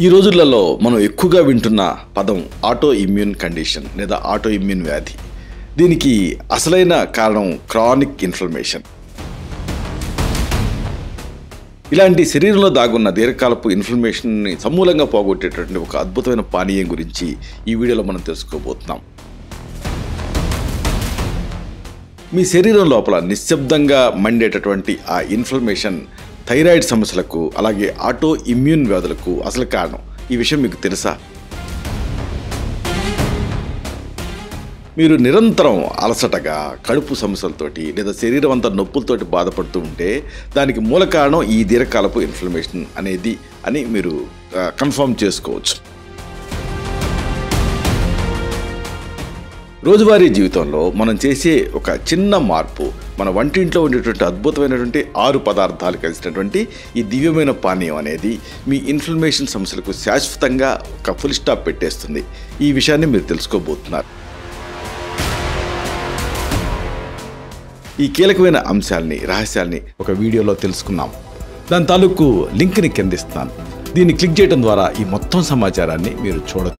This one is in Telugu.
ఈ రోజులలో మనం ఎక్కువగా వింటున్న పదం ఆటో ఇమ్యూన్ కండిషన్ లేదా ఆటో ఇమ్యూన్ వ్యాధి. దీనికి అసలైన కారణం క్రానిక్ ఇన్ఫ్లమేషన్. ఇలాంటి శరీరంలో దాగున్న దీర్ఘకాలపు ఇన్ఫ్లమేషన్ని సమూలంగా పోగొట్టేటటువంటి ఒక అద్భుతమైన పానీయం గురించి ఈ వీడియోలో మనం తెలుసుకోబోతున్నాం. మీ శరీరం లోపల నిశ్శబ్దంగా మండేటటువంటి ఆ ఇన్ఫ్లమేషన్ థైరాయిడ్ సమస్యలకు, అలాగే ఆటో ఇమ్యూన్ వ్యాధులకు అసలు కారణం. ఈ విషయం మీకు తెలుసా? మీరు నిరంతరం అలసటగా, కడుపు సమస్యలతోటి లేదా శరీరం అంతా నొప్పులతోటి బాధపడుతూ ఉంటే దానికి మూల కారణం ఈ దీర్ఘకాలపు ఇన్ఫ్లమేషన్ అనేది అని మీరు కన్ఫర్మ్ చేసుకోవచ్చు. రోజువారీ జీవితంలో మనం చేసే ఒక చిన్న మార్పు మన వంటింట్లో ఉండేటువంటి అద్భుతమైనటువంటి 6 పదార్థాలు కలిసినటువంటి ఈ దివ్యమైన పానీయం అనేది మీ ఇన్ఫ్లమేషన్ సమస్యలకు శాశ్వతంగా ఒక ఫుల్ స్టాప్ పెట్టేస్తుంది. ఈ విషయాన్ని మీరు తెలుసుకోబోతున్నారు. ఈ కీలకమైన అంశాలని, రహస్యాల్ని ఒక వీడియోలో తెలుసుకున్నాం. దాని తాలూకు లింక్ని కింద ఇస్తాను. దీన్ని క్లిక్ చేయడం ద్వారా ఈ మొత్తం సమాచారాన్ని మీరు చూడవచ్చు.